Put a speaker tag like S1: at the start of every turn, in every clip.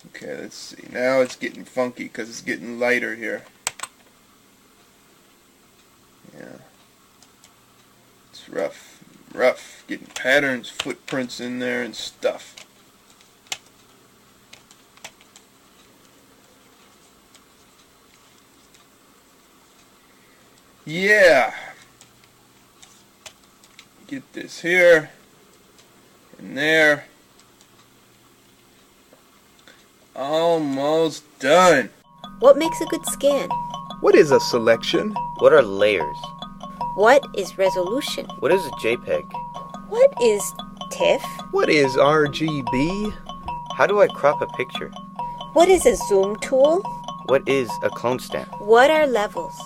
S1: Okay, let's see. Now it's getting funky because it's getting lighter here. Yeah. It's rough. Rough. Getting patterns, footprints in there and stuff. Yeah. Get this here and there. Almost done.
S2: What makes a good scan?
S1: What is a selection?
S3: What are layers?
S2: What is resolution?
S3: What is a JPEG?
S2: What is TIFF?
S1: What is RGB?
S3: How do I crop a picture?
S2: What is a zoom tool?
S3: What is a clone stamp?
S2: What are levels?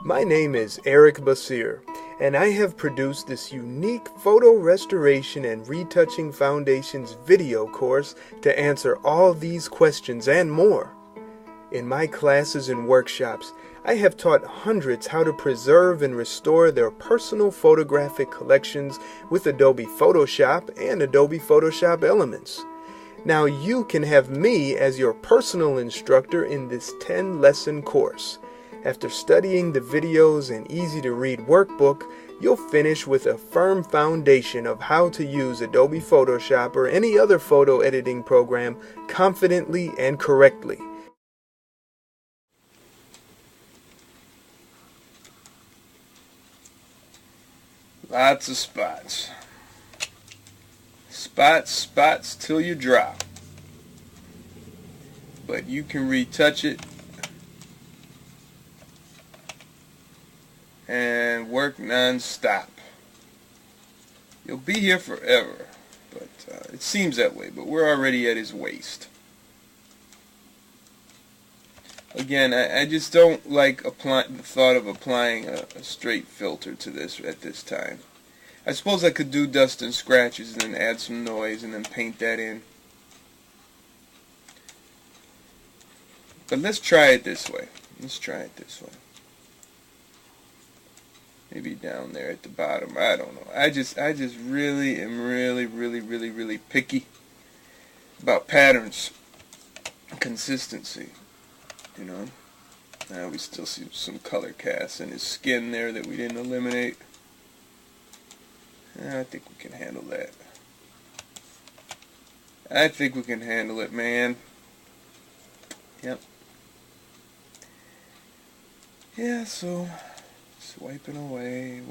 S1: My name is Eric Basir, and I have produced this unique photo restoration and retouching foundations video course to answer all these questions and more. In my classes and workshops, I have taught hundreds how to preserve and restore their personal photographic collections with Adobe Photoshop and Adobe Photoshop Elements. Now you can have me as your personal instructor in this 10-lesson course. After studying the videos and easy-to-read workbook, you'll finish with a firm foundation of how to use Adobe Photoshop or any other photo editing program confidently and correctly. Lots of spots. Spots till you drop. But you can retouch it and work non-stop. You'll be here forever, but it seems that way, but we're already at his waist. Again, I just don't like the thought of applying a straight filter to this at this time. I suppose I could do dust and scratches and then add some noise and then paint that in. But let's try it this way. Maybe down there at the bottom. I don't know. I just really am really picky about patterns, consistency. You know. Now we still see some color casts in his skin there that we didn't eliminate. I think we can handle that. I think we can handle it, man. Yep. Yeah, so just wiping away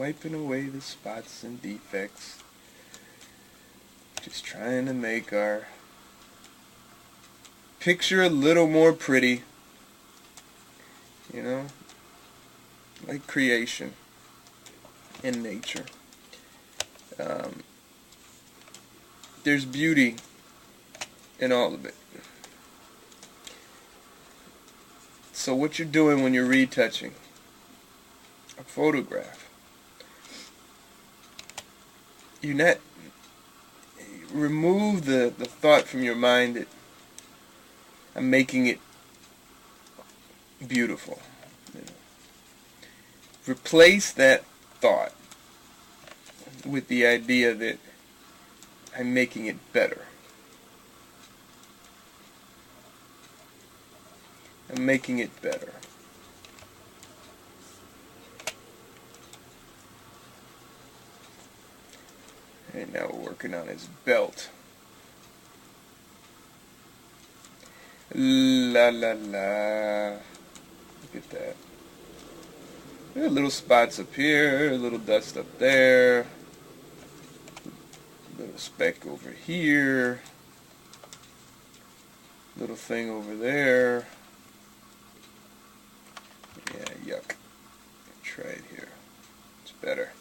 S1: the spots and defects. Just trying to make our picture a little more pretty. You know, like creation in nature. There's beauty in all of it. So what you're doing when you're retouching a photograph, you remove the thought from your mind that I'm making it beautiful. You know. Replace that thought with the idea that I'm making it better. I'm making it better. And now we're working on his belt. La la la. Look at that. There are little spots up here, a little dust up there, a little speck over here, little thing over there. Yeah, yuck. Try it here. It's better.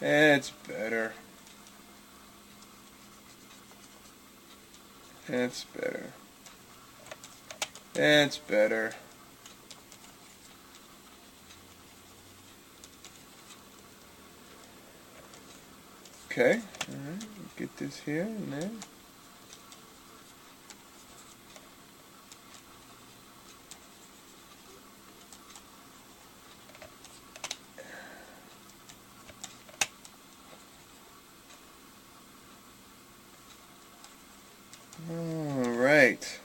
S1: It's better. It's better. It's better. Okay, alright, get this here and there. Alright. right.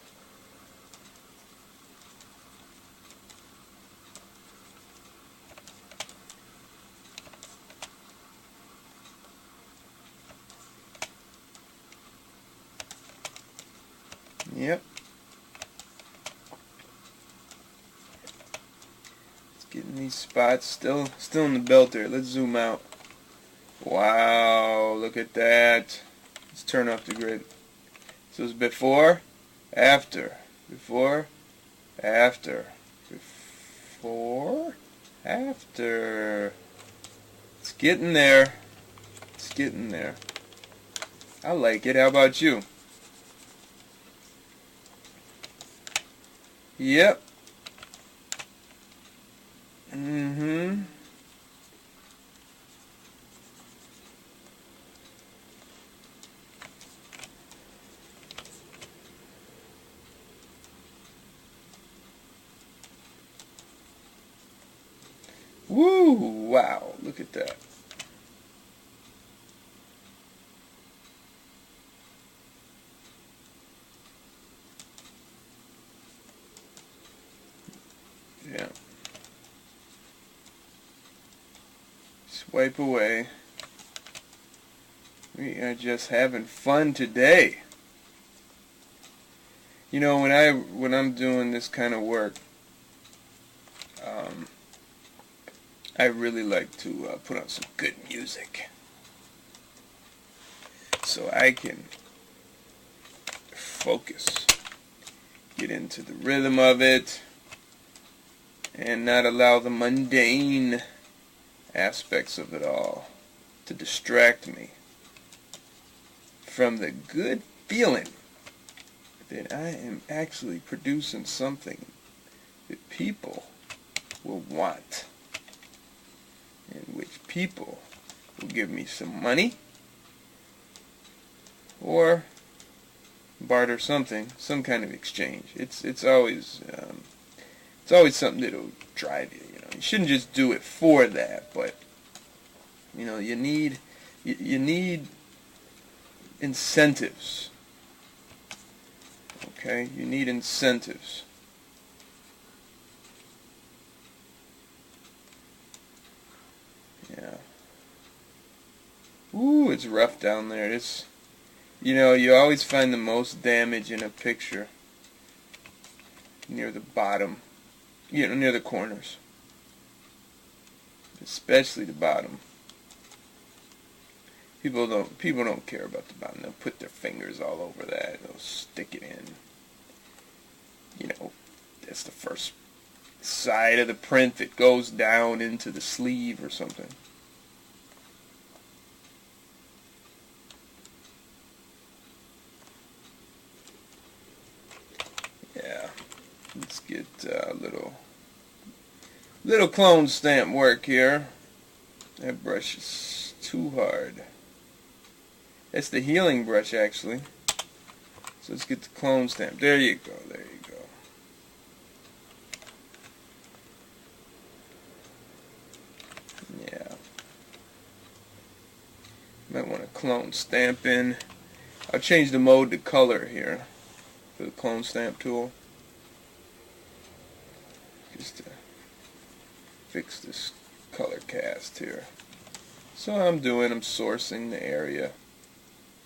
S1: Yep. It's getting these spots still in the belt there. Let's zoom out. Wow, look at that. Let's turn off the grid. So it's before, after, before, after, before, after. It's getting there. It's getting there. I like it. How about you? Yep. Mm-hmm. Woo! Wow, look at that. Yeah. Swipe away. We are just having fun today. You know, when I'm doing this kind of work, I really like to put on some good music, so I can focus, get into the rhythm of it, and not allow the mundane aspects of it all to distract me from the good feeling that I am actually producing something that people will want, in which people will give me some money or barter something, some kind of exchange. It's always something that'll drive you. You know, you shouldn't just do it for that, but you know, you need incentives. Okay, you need incentives. Yeah. Ooh, it's rough down there. It's, you know, you always find the most damage in a picture near the bottom, you know, near the corners, especially the bottom. People don't care about the bottom. They'll put their fingers all over that. They'll stick it in. You know, that's the first side of the print that goes down into the sleeve or something. Yeah, let's get a little clone stamp work here. That brush is too hard. That's the healing brush, actually. So let's get the clone stamp. There you go. There you go. Yeah. Might want to clone stamp in. I'll change the mode to color here for the clone stamp tool, just to fix this color cast here. So I'm sourcing the area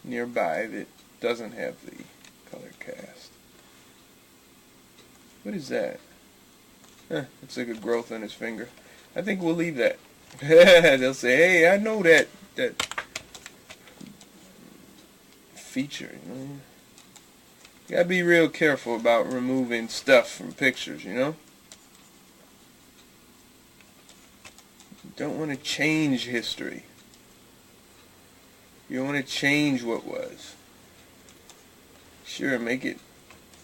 S1: nearby that doesn't have the color cast. What is that? It's like a growth on his finger. I think we'll leave that. They'll say, hey, I know that feature, you know. You gotta be real careful about removing stuff from pictures, you know. You don't want to change history. You don't want to change what was. Sure, make it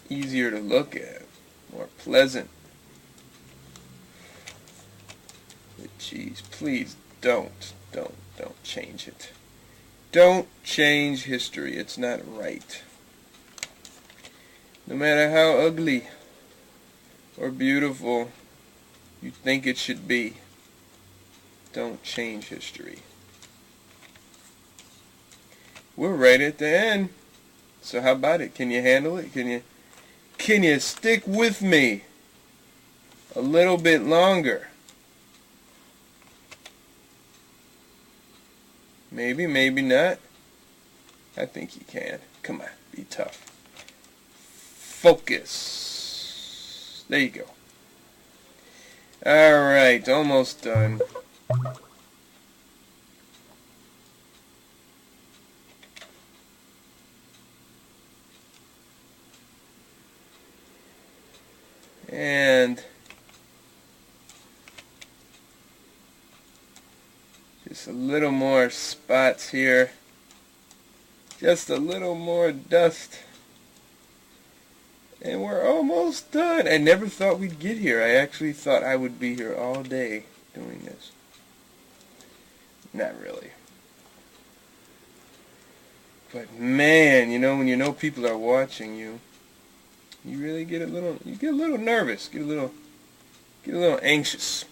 S1: easier to look at, more pleasant. But geez, please don't change it. Don't change history. It's not right. No matter how ugly or beautiful you think it should be, don't change history. We're right at the end. So how about it? Can you handle it? Can you Can you stick with me a little bit longer? Maybe, maybe not. I think you can. Come on, be tough. Focus. There you go. Alright, almost done. And just a little more spots here. Just a little more dust. And we're almost done. I never thought we'd get here. I actually thought I would be here all day doing this. Not really. But man, you know, when you know people are watching you, you really get a little nervous, get a little anxious.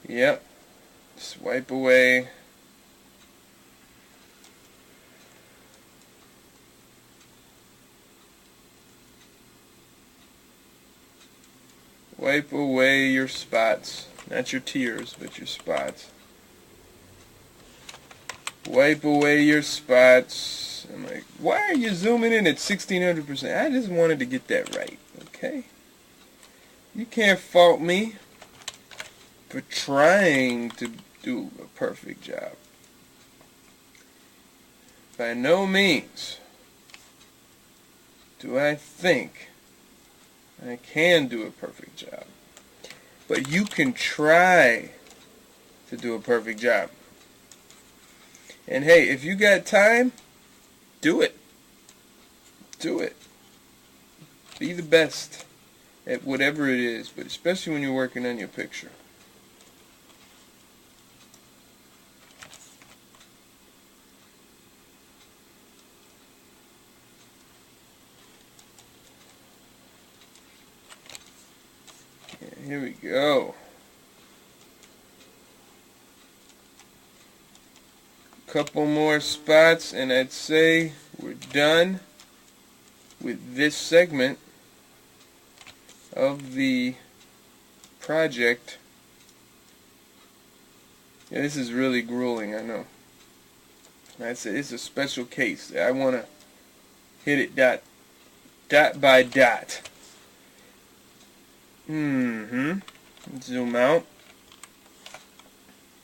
S1: Yep. Just wipe away. Wipe away your spots. Not your tears, but your spots. Wipe away your spots. I'm like, why are you zooming in at 1600%? I just wanted to get that right, okay? You can't fault me for trying to do a perfect job. By no means do I think I can do a perfect job. But you can try to do a perfect job. And hey, if you got time, do it. Do it. Be the best at whatever it is, but especially when you're working on your picture. Here we go. Couple more spots and I'd say we're done with this segment of the project. Yeah, this is really grueling, I know. It's a special case. I want to hit it dot by dot. Zoom out.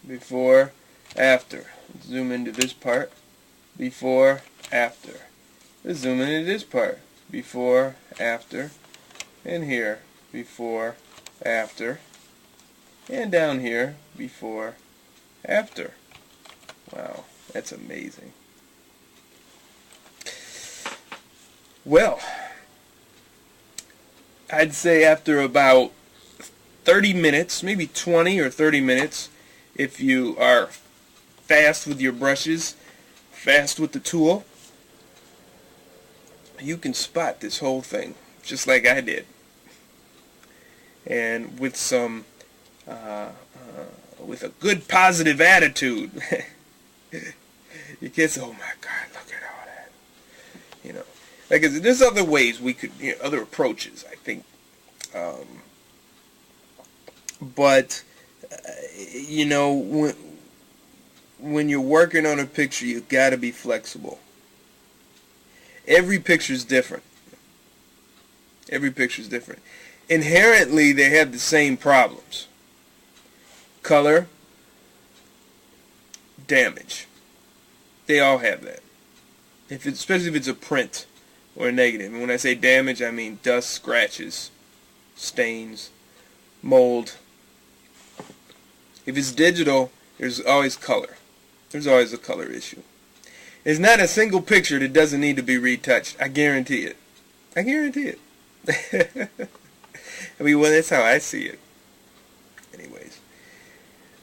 S1: Before, after. Zoom into this part. Before, after. Let's zoom into this part. Before, after. And here. Before, after. And down here. Before, after. Wow, that's amazing. Well, I'd say after about 30 minutes, maybe 20 or 30 minutes, if you are fast with your brushes, fast with the tool, you can spot this whole thing, just like I did. And with some, with a good positive attitude, you can say, oh my God, look at all that. You know, like there's other ways we could, other approaches, I think. But when you're working on a picture, you got to be flexible. Every picture's different. Every picture's different. Inherently, they have the same problems. Color, damage. They all have that. Especially if it's a print or a negative. And when I say damage, I mean dust, scratches, stains, mold. If it's digital, there's always color. There's always a color issue. There's not a single picture that doesn't need to be retouched. I guarantee it. I guarantee it. I mean, well, that's how I see it. Anyways,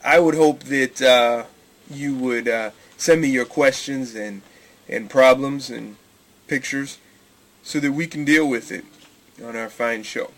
S1: I would hope that you would send me your questions and problems and pictures so that we can deal with it on our fine show.